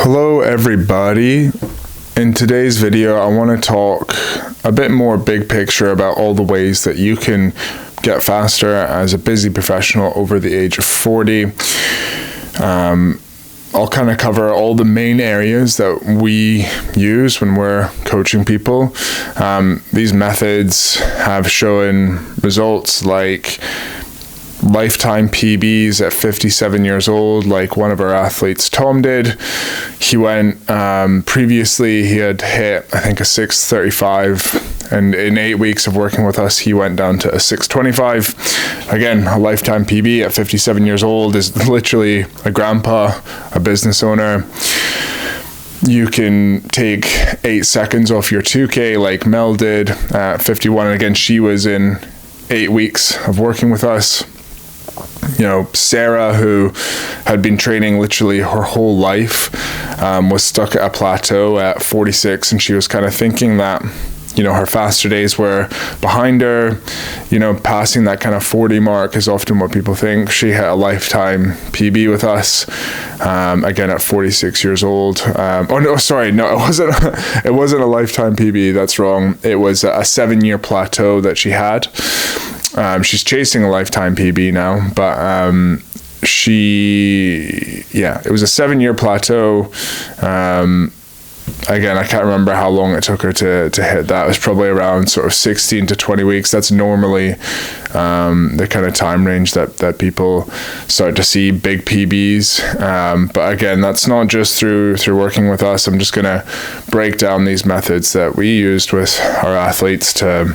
Hello everybody. In today's video, I want to talk a bit more big picture about all the ways that you can get faster as a busy professional over the age of 40. I'll kind of cover all the main areas that we use when we're coaching people. These methods have shown results like lifetime PBs at 57 years old, like one of our athletes, Tom, did. He went, previously he had hit, I think, a 635, and in 8 weeks of working with us, he went down to a 625. Again, a lifetime PB at 57 years old is literally a grandpa, a business owner. You can take 8 seconds off your 2K like Mel did at 51. And again, she was in 8 weeks of working with us. You know, Sarah, who had been training literally her whole life, was stuck at a plateau at 46, and she was kind of thinking that, you know, her faster days were behind her. You know, passing that kind of 40 mark is often what people think. She hit a lifetime PB with us, again at 46 years old. Oh no, sorry, no, it wasn't a lifetime PB. That's wrong. It was a 7-year plateau that she had. She's chasing a lifetime PB now, but it was a 7-year plateau. Again, I can't remember how long it took her to hit that. It was probably around sort of 16 to 20 weeks. That's normally the kind of time range that people start to see big PBs. But again, that's not just through working with us. I'm just going to break down these methods that we used with our athletes to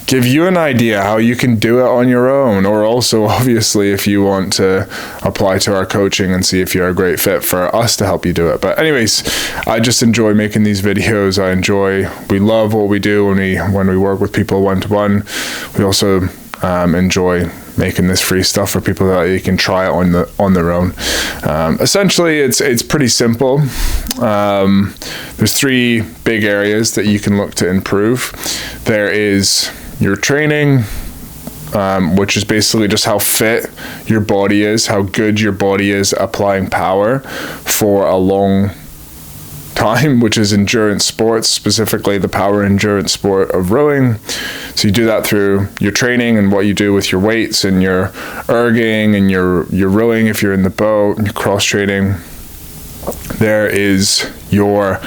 give you an idea how you can do it on your own, or also obviously if you want to apply to our coaching and see if you're a great fit for us to help you do it. But anyways, I just enjoy making these videos. We love what we do when we work with people one-to-one. We also enjoy making this free stuff for people that you can try it on their own. Essentially, it's pretty simple. There's 3 big areas that you can look to improve. There is your training, which is basically just how fit your body is, how good your body is applying power for a long time, which is endurance sports, specifically the power endurance sport of rowing. So you do that through your training and what you do with your weights and your erging and your rowing if you're in the boat and your cross training. There is your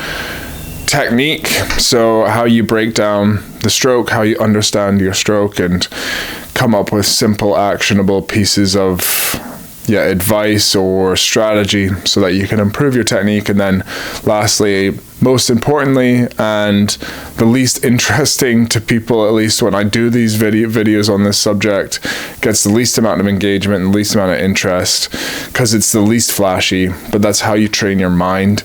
technique, so how you break down the stroke, how you understand your stroke and come up with simple actionable pieces of advice or strategy so that you can improve your technique. And then lastly, most importantly, and the least interesting to people, at least when I do these videos on this subject, gets the least amount of engagement and the least amount of interest because it's the least flashy, but that's how you train your mind.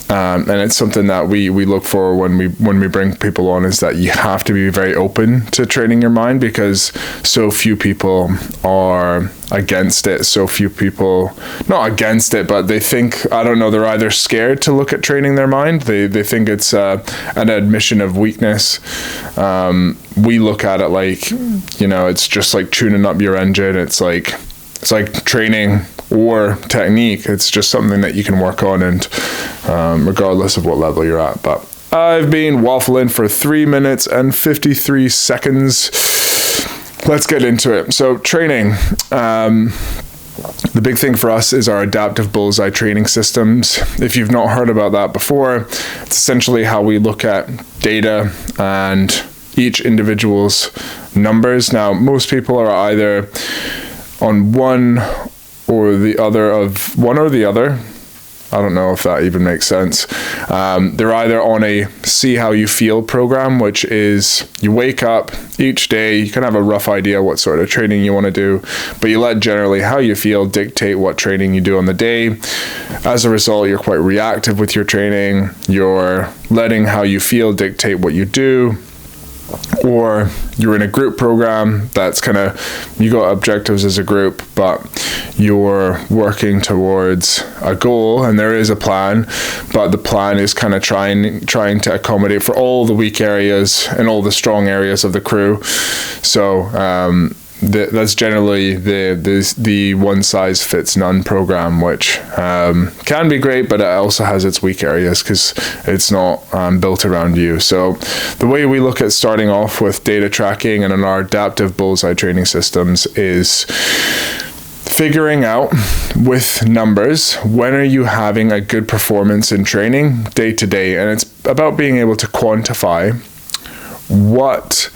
And it's something that we look for when we bring people on, is that you have to be very open to training your mind, because so few people are against it. So few people, not against it, but they think, I don't know, they're either scared to look at training their mind. They think it's an admission of weakness. We look at it like, you know, it's just like tuning up your engine. It's like training or technique. It's just something that you can work on, and regardless of what level you're at. But I've been waffling for 3 minutes and 53 seconds. Let's get into it. So training. The big thing for us is our adaptive bullseye training systems. If you've not heard about that before, it's essentially how we look at data and each individual's numbers. Now, most people are either on one or the other. I don't know if that even makes sense. They're either on a see how you feel program, which is you wake up each day, you can have a rough idea what sort of training you want to do, but you let generally how you feel dictate what training you do on the day. As a result, you're quite reactive with your training. You're letting how you feel dictate what you do. Or you're in a group program that's kind of, you got objectives as a group, but you're working towards a goal and there is a plan, but the plan is kind of trying to accommodate for all the weak areas and all the strong areas of the crew. So that's generally the one size fits none program, which can be great, but it also has its weak areas because it's not built around you. So the way we look at starting off with data tracking and in our adaptive bullseye training systems is figuring out with numbers, when are you having a good performance in training day to day? And it's about being able to quantify what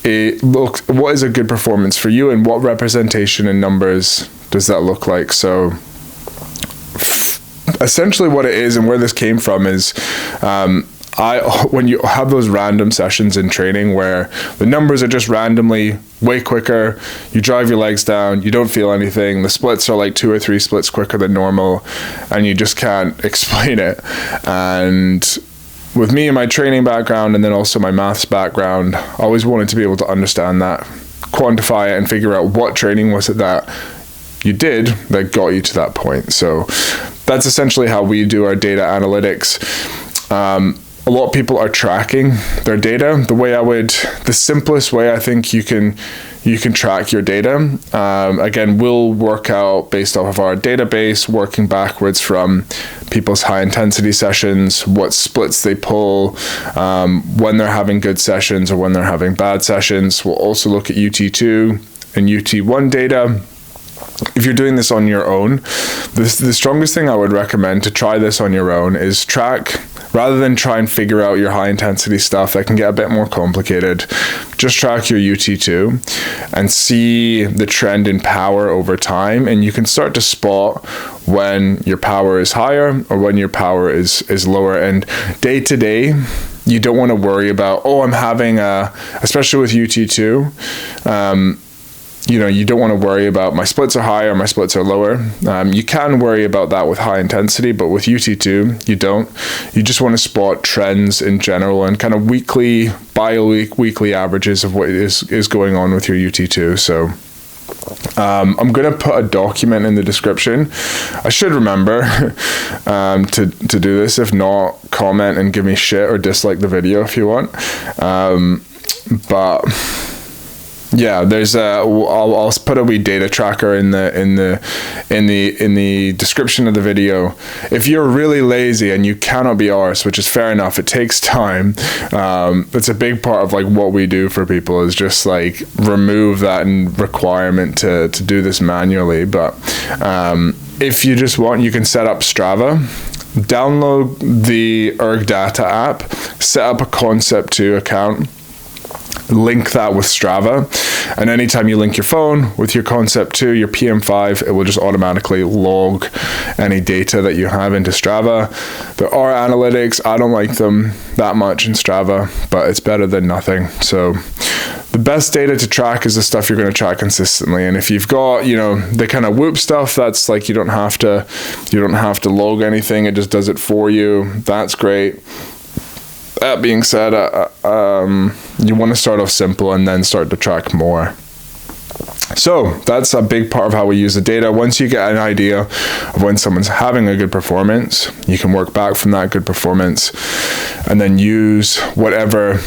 is a good performance for you, and what representation in numbers does that look like. So essentially what it is and where this came from is when you have those random sessions in training where the numbers are just randomly way quicker, you drive your legs down, you don't feel anything, the splits are like 2 or 3 splits quicker than normal, and you just can't explain it. And with me and my training background, and then also my maths background, I always wanted to be able to understand that, quantify it, and figure out what training was it that you did that got you to that point. So that's essentially how we do our data analytics. A lot of people are tracking their data. The simplest way I think you can track your data, again, we'll work out based off of our database, working backwards from people's high intensity sessions, what splits they pull, when they're having good sessions or when they're having bad sessions. We'll also look at UT2 and UT1 data. If you're doing this on your own, the strongest thing I would recommend to try this on your own is track, rather than try and figure out your high intensity stuff that can get a bit more complicated. Just track your UT2 and see the trend in power over time, and you can start to spot when your power is higher or when your power is lower. And day to day, you don't want to worry about, I'm having especially with UT2, you don't want to worry about my splits are higher, my splits are lower. You can worry about that with high intensity, but with UT2, you don't. You just want to spot trends in general and kind of weekly averages of what is going on with your UT2. So I'm going to put a document in the description. I should remember to do this. If not, comment and give me shit or dislike the video if you want. But yeah, I'll put a wee data tracker in the description of the video. If you're really lazy and you cannot be arsed, which is fair enough, it takes time. It's a big part of like what we do for people is just like remove that requirement to do this manually. But if you just want, you can set up Strava. Download the ErgData app, set up a Concept2 account, link that with Strava, and anytime you link your phone with your Concept2, your PM5, it will just automatically log any data that you have into Strava. There are analytics. I don't like them that much in Strava, but it's better than nothing. So the best data to track is the stuff you're going to track consistently. And if you've got, the kind of Whoop stuff, that's like you don't have to log anything. It just does it for you. That's great. That being said, you want to start off simple and then start to track more. So that's a big part of how we use the data. Once you get an idea of when someone's having a good performance, you can work back from that good performance and then use whatever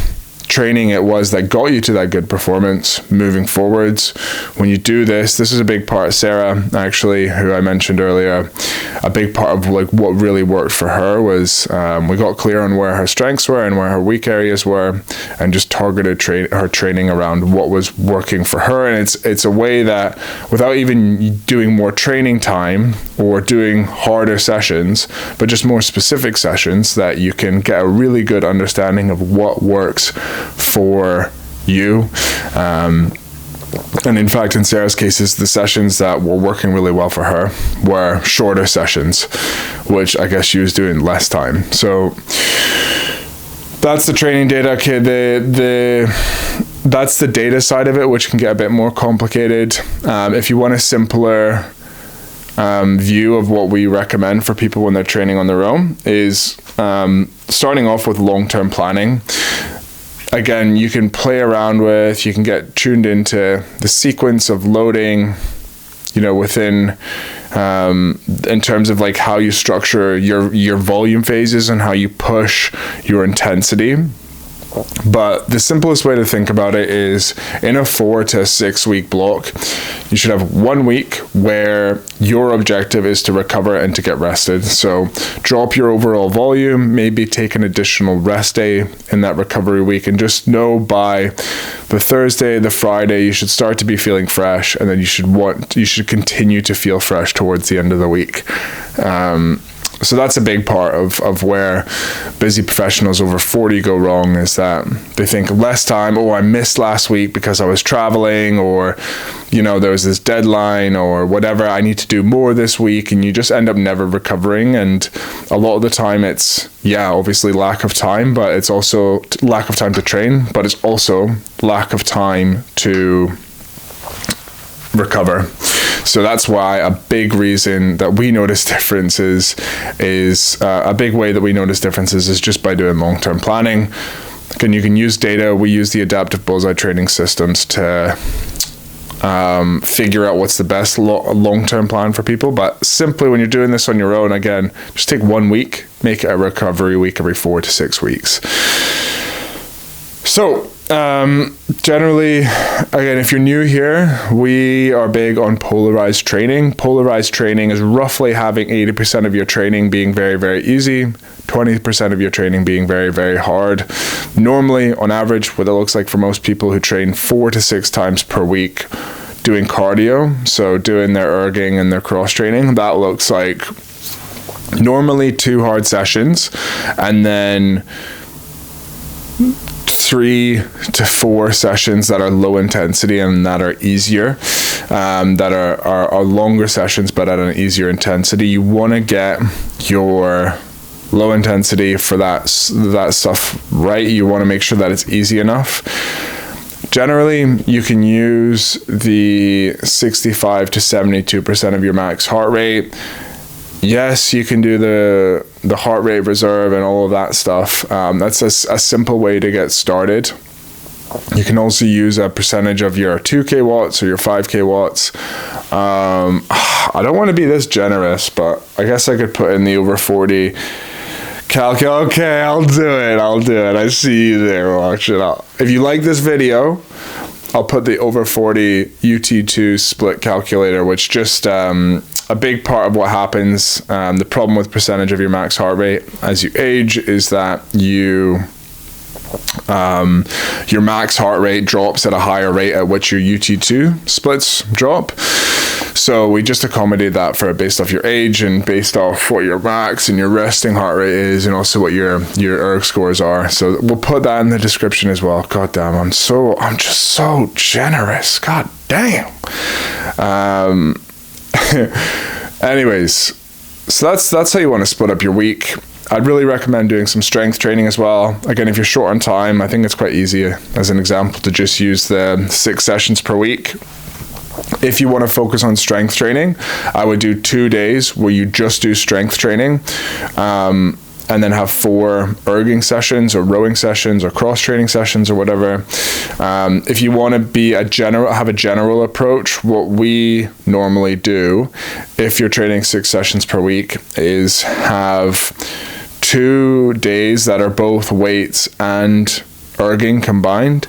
training it was that got you to that good performance moving forwards. When you do this is a big part. Sarah, actually, who I mentioned earlier, a big part of like what really worked for her was we got clear on where her strengths were and where her weak areas were, and just targeted her training around what was working for her. And it's a way that without even doing more training time or doing harder sessions, but just more specific sessions, that you can get a really good understanding of what works for you. And in fact, in Sarah's cases, the sessions that were working really well for her were shorter sessions, which I guess she was doing less time. So that's the training data. Okay, that's the data side of it, which can get a bit more complicated. If you want a simpler view of what we recommend for people when they're training on their own, is starting off with long-term planning. Again, you can play around with, you can get tuned into the sequence of loading, within, in terms of like how you structure your volume phases and how you push your intensity. But the simplest way to think about it is in a 4 to 6 week block, you should have 1 week where your objective is to recover and to get rested. So drop your overall volume, maybe take an additional rest day in that recovery week, and just know by the Thursday, the Friday, you should start to be feeling fresh, and then you should continue to feel fresh towards the end of the week. So that's a big part of where busy professionals over 40 go wrong, is that they think less time. Oh, I missed last week because I was traveling, or, there was this deadline or whatever. I need to do more this week, and you just end up never recovering. And a lot of the time it's, obviously lack of time, but it's also lack of time to train, but it's also lack of time to recover. So that's why a big reason that we notice differences is a big way that we notice differences is just by doing long-term planning. Again, you can use data. We use the adaptive bullseye training systems to figure out what's the best long-term plan for people. But simply when you're doing this on your own, again, just take 1 week, make it a recovery week every 4 to 6 weeks. So generally, again, if you're new here, we are big on polarized training. Polarized training is roughly having 80% of your training being very, very easy, 20% of your training being very, very hard. Normally, on average, what it looks like for most people who train 4 to 6 times per week doing cardio, so doing their erging and their cross training, that looks like normally 2 hard sessions, and then 3 to 4 sessions that are low intensity and that are easier, that are longer sessions but at an easier intensity. You want to get your low intensity for that stuff right. You want to make sure that it's easy enough. Generally, you can use the 65 to 72% of your max heart rate. Yes, you can do the heart rate reserve and all of that stuff. That's a simple way to get started. You can also use a percentage of your 2K watts or your 5K watts. I don't want to be this generous, but I guess I could put in the over 40 calculate. Okay, I'll do it. I see you there. Watch it out. If you like this video, I'll put the over 40 UT2 split calculator, which just a big part of what happens, the problem with percentage of your max heart rate as you age is that your max heart rate drops at a higher rate at which your UT2 splits drop. So we just accommodate that based off your age and based off what your max and your resting heart rate is, and also what your erg scores are. So we'll put that in the description as well. God damn, I'm just so generous. God damn. Anyways, so that's how you want to split up your week. I'd really recommend doing some strength training as well. Again, if you're short on time, I think it's quite easy, as an example, to just use the 6 sessions per week. If you want to focus on strength training, I would do 2 days where you just do strength training, and then have 4 erging sessions or rowing sessions or cross training sessions or whatever. If you want to have a general approach, what we normally do, if you're training 6 sessions per week, is have 2 days that are both weights and erging combined,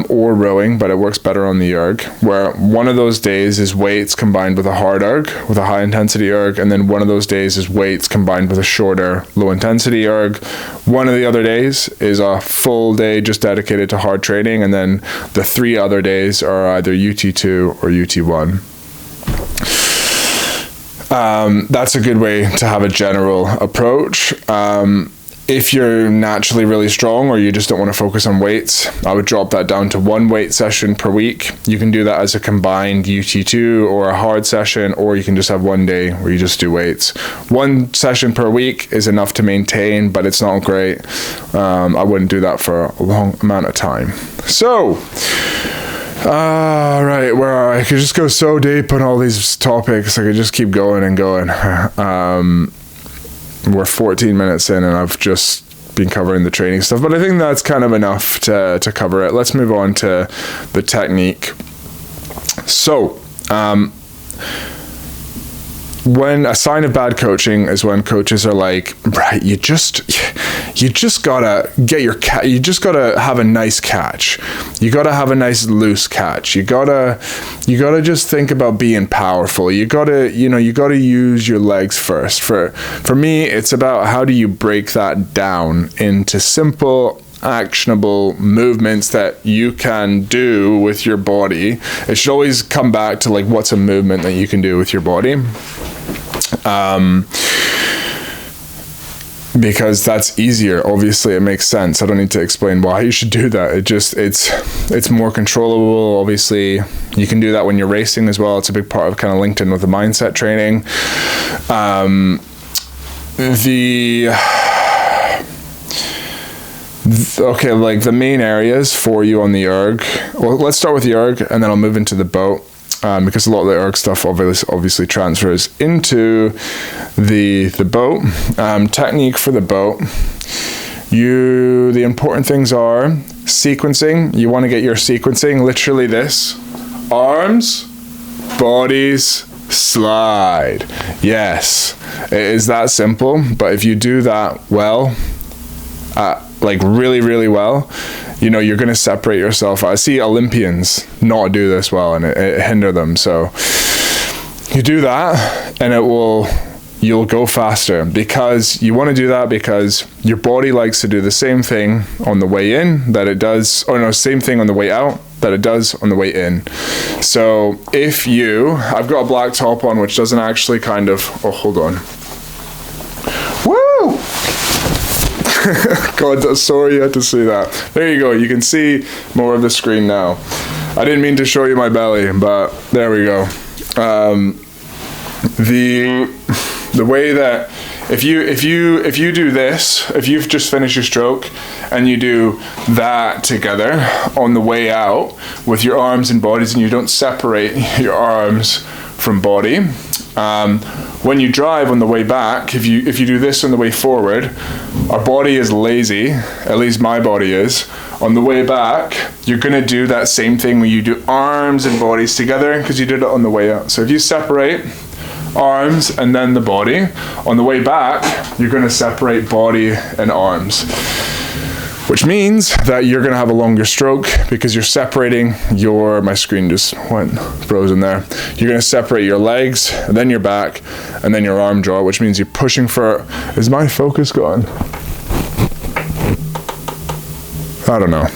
or rowing, but it works better on the erg, where one of those days is weights combined with a hard erg, with a high intensity erg, and then one of those days is weights combined with a shorter low intensity erg. One of the other days is a full day just dedicated to hard training, and then the 3 other days are either UT2 or UT1. That's a good way to have a general approach. If you're naturally really strong or you just don't want to focus on weights, I would drop that down to 1 weight session per week. You can do that as a combined UT2 or a hard session, or you can just have 1 day where you just do weights. 1 session per week is enough to maintain, but it's not great. I wouldn't do that for a long amount of time. So, right, where I could just go so deep on all these topics. I could just keep going and going. We're 14 minutes in and I've just been covering the training stuff, but I think that's kind of enough to cover it. Let's move on to the technique. So, when a sign of bad coaching is when coaches are like, right, you you just gotta get your you just gotta have a nice catch. You gotta have a nice loose catch. You gotta just think about being powerful. You gotta use your legs first. For me, it's about how do you break that down into simple, actionable movements that you can do with your body. It should always come back to like, what's a movement that you can do with your body? Because that's easier. Obviously, it makes sense. I don't need to explain why you should do that. It's more controllable. Obviously, you can do that when you're racing as well. It's a big part of kind of linked in with the mindset training. Okay, like the main areas for you on the erg. Well, let's start with the erg, and then I'll move into the boat. Because a lot of the erg stuff obviously transfers into the boat. Technique for the boat. The important things are sequencing. You want to get your sequencing literally this: arms, bodies, slide. Yes, it is that simple. But if you do that well, like really, really well, you're going to separate yourself. I see Olympians not do this well, and it hinder them. So you do that, and you'll go faster, because you want to do that because your body likes to do the same thing on the way in that it does, same thing on the way out that it does on the way in. So I've got a black top on, which doesn't actually hold on. Woo! God, sorry you had to see that. There you go. You can see more of the screen now. I didn't mean to show you my belly, but there we go. The way that if you do this, if you've just finished your stroke and you do that together on the way out with your arms and bodies, and you don't separate your arms from body. When you drive on the way back, if you do this on the way forward, our body is lazy, at least my body is. On the way back, you're going to do that same thing when you do arms and bodies together, because you did it on the way out. So if you separate arms and then the body, on the way back, you're going to separate body and arms. Which means that you're going to have a longer stroke, because you're separating my screen just went frozen there. You're going to separate your legs, and then your back, and then your arm draw, which means you're pushing for, is my focus gone? I don't know.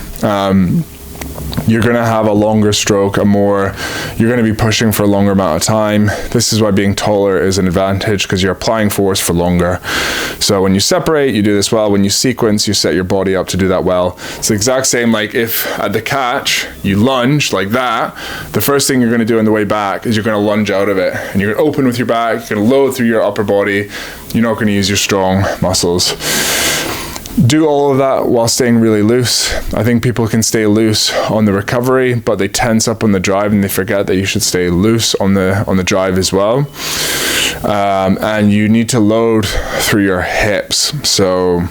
You're going to have a longer stroke, you're going to be pushing for a longer amount of time. This is why being taller is an advantage, because you're applying force for longer. So when you separate, you do this well. When you sequence, you set your body up to do that well. It's the exact same, like if at the catch, you lunge like that, the first thing you're going to do on the way back is you're going to lunge out of it. And you're going to open with your back, you're going to load through your upper body. You're not going to use your strong muscles. Do all of that while staying really loose. I think people can stay loose on the recovery, but they tense up on the drive, and they forget that you should stay loose on the drive as well. And you need to load through your hips. So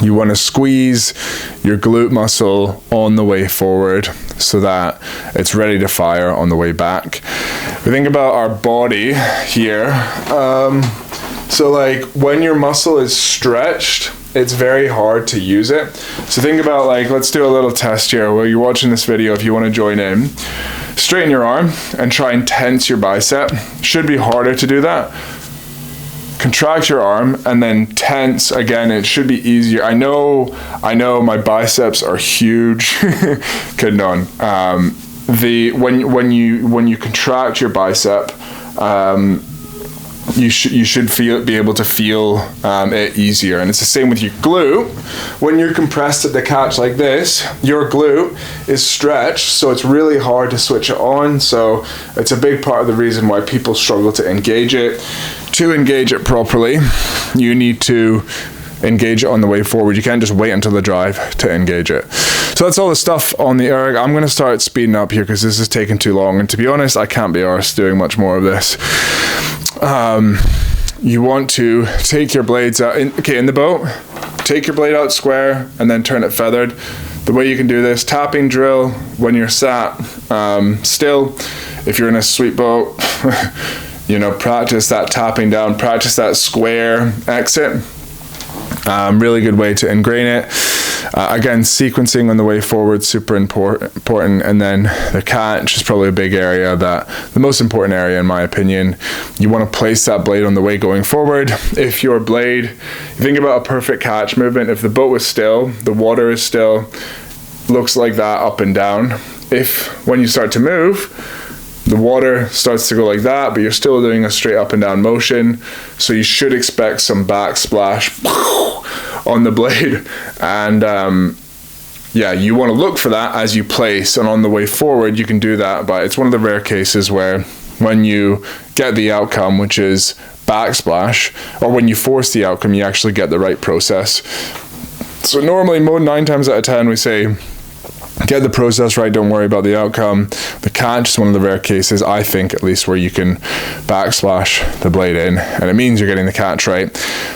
you want to squeeze your glute muscle on the way forward so that it's ready to fire on the way back. We think about our body here. So like when your muscle is stretched, it's very hard to use it. So think about, like, let's do a little test here while you're watching this video. If you want to join in, straighten your arm and try and tense your bicep. Should be harder to do that. Contract your arm and then tense again. It should be easier. I know my biceps are huge. Kidding on. When you contract your bicep, you should be able to feel it easier. And it's the same with your glute. When you're compressed at the catch like this, your glute is stretched, so it's really hard to switch it on. So it's a big part of the reason why people struggle to engage it. To engage it properly, you need to engage it on the way forward. You can't just wait until the drive to engage it. So that's all the stuff on the erg. I'm going to start speeding up here because this is taking too long. And to be honest, I can't be arsed doing much more of this. You want to take your blades out. In the boat, take your blade out square and then turn it feathered. The way you can do this, tapping drill when you're sat still. If you're in a sweet boat, practice that tapping down, practice that square exit. Really good way to ingrain it. Again, sequencing on the way forward, super important. And then the catch is probably a big area, the most important area in my opinion. You want to place that blade on the way going forward. If your blade, you think about a perfect catch movement, if the boat was still, the water is still, looks like that up and down. If when you start to move, the water starts to go like that, but you're still doing a straight up and down motion. So you should expect some backsplash on the blade. And yeah, you want to look for that as you place. And on the way forward, you can do that. But it's one of the rare cases where when you get the outcome, which is backsplash, or when you force the outcome, you actually get the right process. So normally, 9 times out of 10, we say, get the process right, don't worry about the outcome. The catch is one of the rare cases, I think, at least, where you can backsplash the blade in, and it means you're getting the catch right.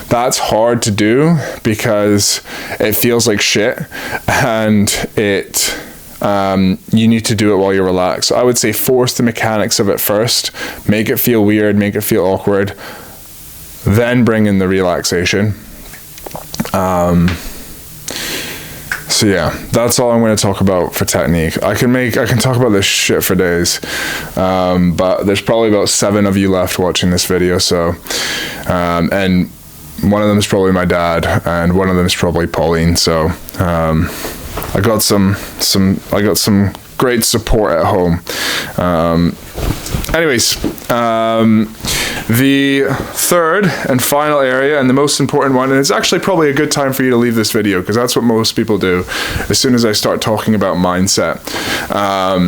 That's hard to do because it feels like shit, and you need to do it while you're relaxed. So I would say force the mechanics of it first, make it feel weird, make it feel awkward, then bring in the relaxation. So yeah, that's all I'm going to talk about for technique. I can talk about this shit for days, but there's probably about 7 of you left watching this video. So, and one of them is probably my dad, and one of them is probably Pauline. So, I got some great support at home. Anyways, the third and final area, and the most important one, and it's actually probably a good time for you to leave this video, because that's what most people do as soon as I start talking about mindset,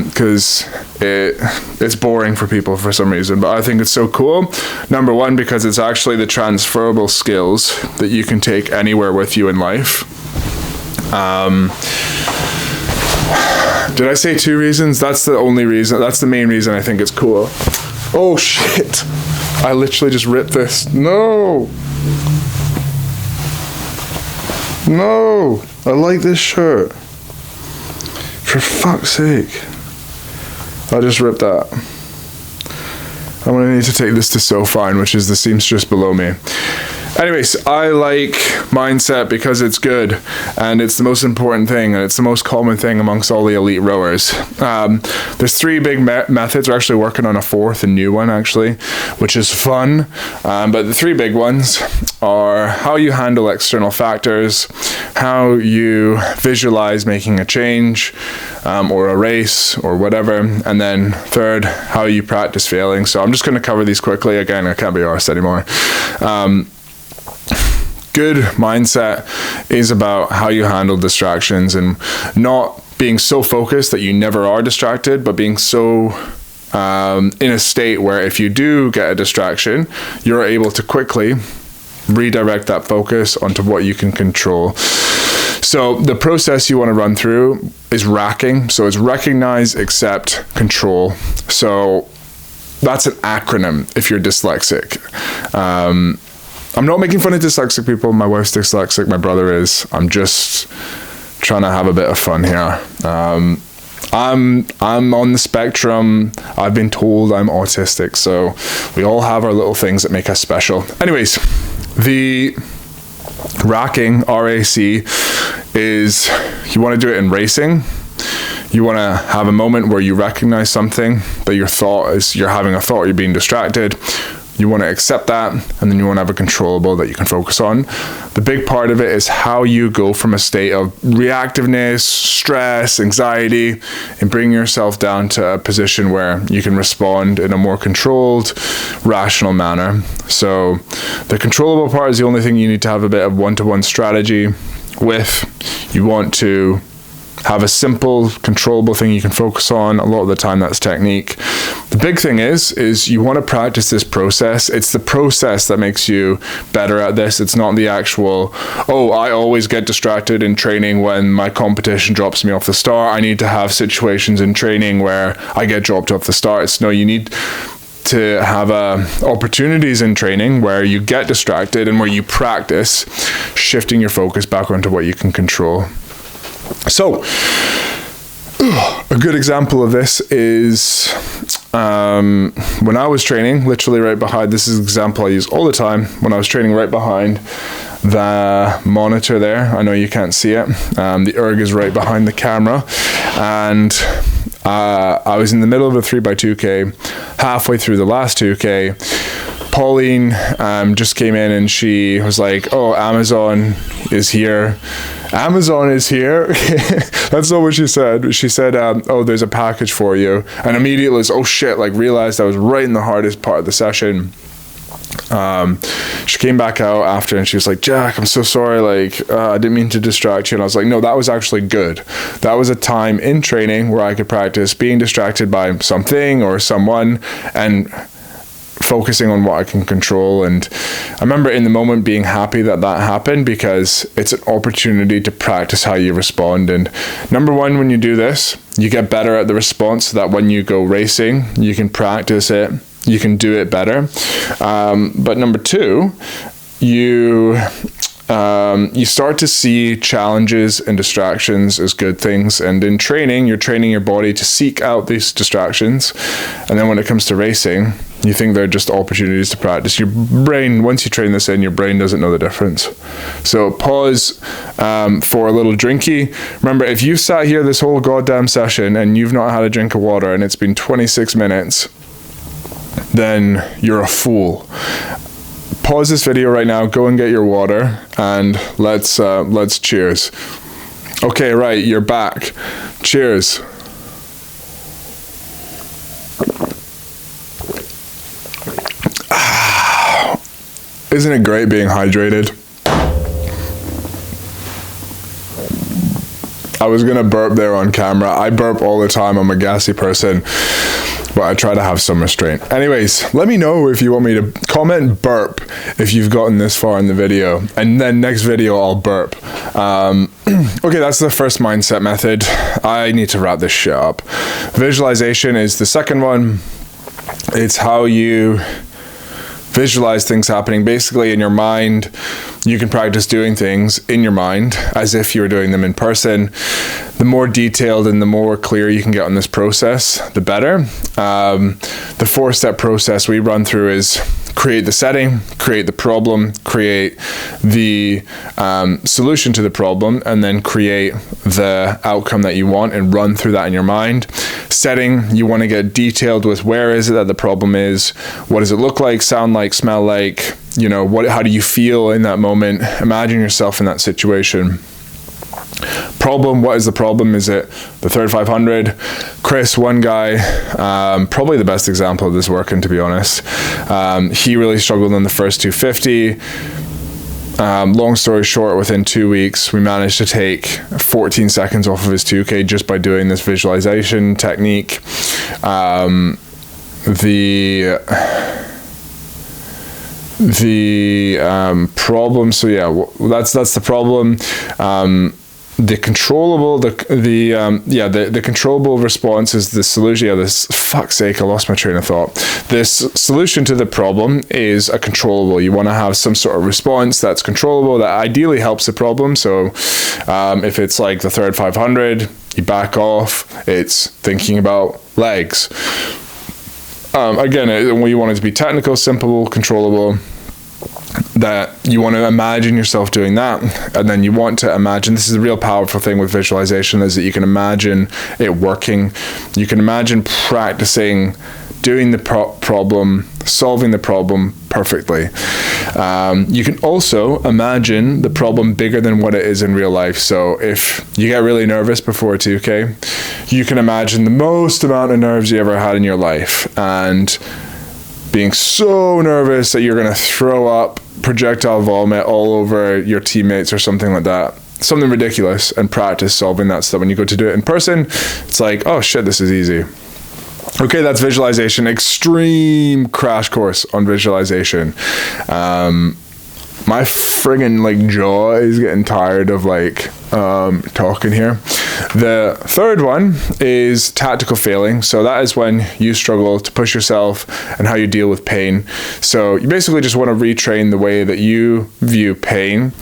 because it's boring for people for some reason, but I think it's so cool. Number one, because it's actually the transferable skills that you can take anywhere with you in life. Did I say 2 reasons? That's the only reason. That's the main reason I think it's cool. Oh shit. I literally just ripped this. No. No. I like this shirt. For fuck's sake. I just ripped that. I'm gonna need to take this to So Fine, which is the seamstress below me. Anyways, I like mindset because it's good, and it's the most important thing, and it's the most common thing amongst all the elite rowers. There's 3 big methods. We're actually working on a 4th, a new one actually, which is fun. But the 3 big ones are how you handle external factors, how you visualize making a change, or a race, or whatever, and then 3rd, how you practice failing. So I'm just going to cover these quickly. Again, I can't be arsed anymore. Good mindset is about how you handle distractions, and not being so focused that you never are distracted, but being so in a state where if you do get a distraction, you're able to quickly redirect that focus onto what you can control. So the process you want to run through is racking. So it's recognize, accept, control. So that's an acronym if you're dyslexic. I'm not making fun of dyslexic people. My wife's dyslexic. My brother is. I'm just trying to have a bit of fun here. I'm on the spectrum. I've been told I'm autistic. So we all have our little things that make us special. Anyways, the racking, R-A-C, is you want to do it in racing. You want to have a moment where you recognize something that your thought is, you're having a thought, you're being distracted. You want to accept that, and then you want to have a controllable that you can focus on. The big part of it is how you go from a state of reactiveness, stress, anxiety, and bring yourself down to a position where you can respond in a more controlled, rational manner. So the controllable part is the only thing you need to have a bit of one-to-one strategy with. You want to have a simple, controllable thing you can focus on. A lot of the time that's technique. The big thing is you want to practice this process. It's the process that makes you better at this. It's not the actual, oh, I always get distracted in training when my competition drops me off the start. I need to have situations in training where I get dropped off the start. It's no, you need to have opportunities in training where you get distracted and where you practice shifting your focus back onto what you can control. So, a good example of this is when I was training, literally right behind, this is an example I use all the time, when I was training right behind the monitor there. I know you can't see it. The erg is right behind the camera, and I was in the middle of a 3x2K, halfway through the last 2K. Pauline just came in and she was like, oh, Amazon is here. Amazon is here. That's not what she said. She said, oh, there's a package for you. And immediately was, oh shit, like realized I was right in the hardest part of the session. She came back out after and she was like, Jack, I'm so sorry, like I didn't mean to distract you. And I was like, no, that was actually good. That was a time in training where I could practice being distracted by something or someone and focusing on what I can control. And I remember in the moment being happy that that happened, because it's an opportunity to practice how you respond. And number one, when you do this, you get better at the response, so that when you go racing, you can practice it, you can do it better. But number two, you start to see challenges and distractions as good things. And in training, you're training your body to seek out these distractions. And then when it comes to racing, you think they're just opportunities to practice. Your brain, once you train this in, your brain doesn't know the difference. So pause for a little drinky. Remember, if you sat here this whole goddamn session and you've not had a drink of water and it's been 26 minutes, then you're a fool. Pause this video right now, go and get your water, and let's cheers. Okay, right, you're back. Cheers. Isn't it great being hydrated? I was gonna burp there on camera. I burp all the time. I'm a gassy person, but I try to have some restraint. Anyways, let me know if you want me to comment burp if you've gotten this far in the video, and then next video I'll burp. Okay, that's the first mindset method. I need to wrap this shit up. Visualization is the second one. It's how you visualize things happening. Basically, in your mind, you can practice doing things in your mind as if you were doing them in person. The more detailed and the more clear you can get on this process, the better. The 4-step process we run through is create the setting, create the problem, create the solution to the problem, and then create the outcome that you want and run through that in your mind. Setting, you want to get detailed with where is it that the problem is, what does it look like, sound like, smell like, you know, how do you feel in that moment? Imagine yourself in that situation. Problem, what is the problem? Is it the third 500? Chris, one guy, probably the best example of this working, to be honest. He really struggled in the first 250. Long story short, within 2 weeks, we managed to take 14 seconds off of his 2K just by doing this visualization technique. The problem, so yeah, that's the problem. The controllable, the controllable response is the solution. Yeah, this, fuck's sake, I lost my train of thought. This solution to the problem is a controllable. You want to have some sort of response that's controllable, that ideally helps the problem. So if it's like the third 500, you back off. It's thinking about legs. Again, we want it to be technical, simple, controllable. That you want to imagine yourself doing that, and then you want to imagine, this is a real powerful thing with visualization, is that you can imagine it working. You can imagine practicing doing the problem, solving the problem perfectly. You can also imagine the problem bigger than what it is in real life. So if you get really nervous before a 2K, you can imagine the most amount of nerves you ever had in your life, and being so nervous that you're going to throw up projectile vomit all over your teammates or something like that. Something ridiculous, and practice solving that stuff. When you go to do it in person, it's like, oh shit, this is easy. Okay, that's visualization. Extreme crash course on visualization. My friggin' like jaw is getting tired of like talking here. The third one is tactical failing. So that is when you struggle to push yourself and how you deal with pain. So you basically just want to retrain the way that you view pain,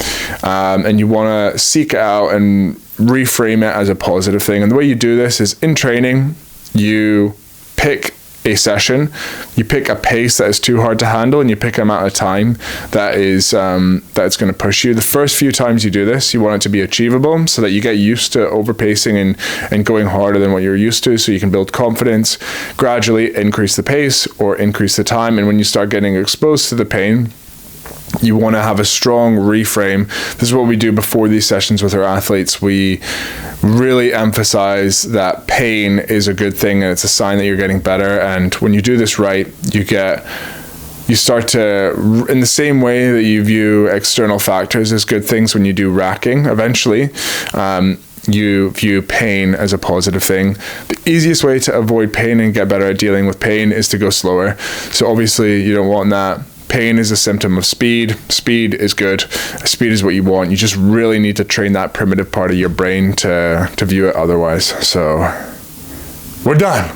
and you want to seek it out and reframe it as a positive thing. And the way you do this is in training, you pick a session, you pick a pace that is too hard to handle, and you pick an amount of time that is that's going to push you. The first few times you do this, you want it to be achievable so that you get used to overpacing and going harder than what you're used to, so you can build confidence, gradually increase the pace or increase the time. And when you start getting exposed to the pain, you want to have a strong reframe. This is what we do before these sessions with our athletes. We really emphasize that pain is a good thing, and it's a sign that you're getting better. And when you do this right, you start to, in the same way that you view external factors as good things when you do racking, eventually you view pain as a positive thing. The easiest way to avoid pain and get better at dealing with pain is to go slower. So obviously you don't want that. Pain is a symptom of speed. Speed is good. Speed is what you want. You just really need to train that primitive part of your brain to view it otherwise. So we're done.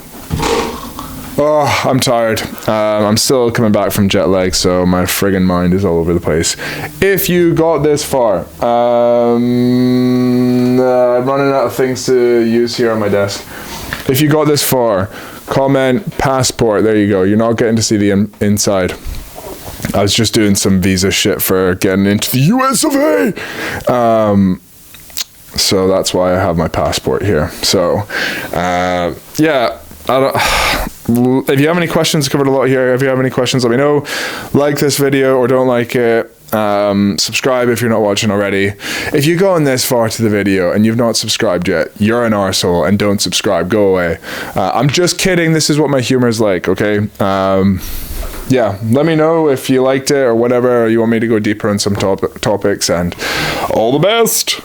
Oh, I'm tired. I'm still coming back from jet lag, so my friggin' mind is all over the place. If you got this far, I'm running out of things to use here on my desk. If you got this far, comment passport. There you go. You're not getting to see the inside. I was just doing some visa shit for getting into the US of A. So that's why I have my passport here. So, yeah, if you have any questions, covered a lot here. If you have any questions, let me know. Like this video or don't like it. Subscribe if you're not watching already. If you've gone this far to the video and you've not subscribed yet, you're an arsehole and don't subscribe. Go away. I'm just kidding. This is what my humor is like, okay? Yeah, let me know if you liked it or whatever, or you want me to go deeper on some topics, and all the best.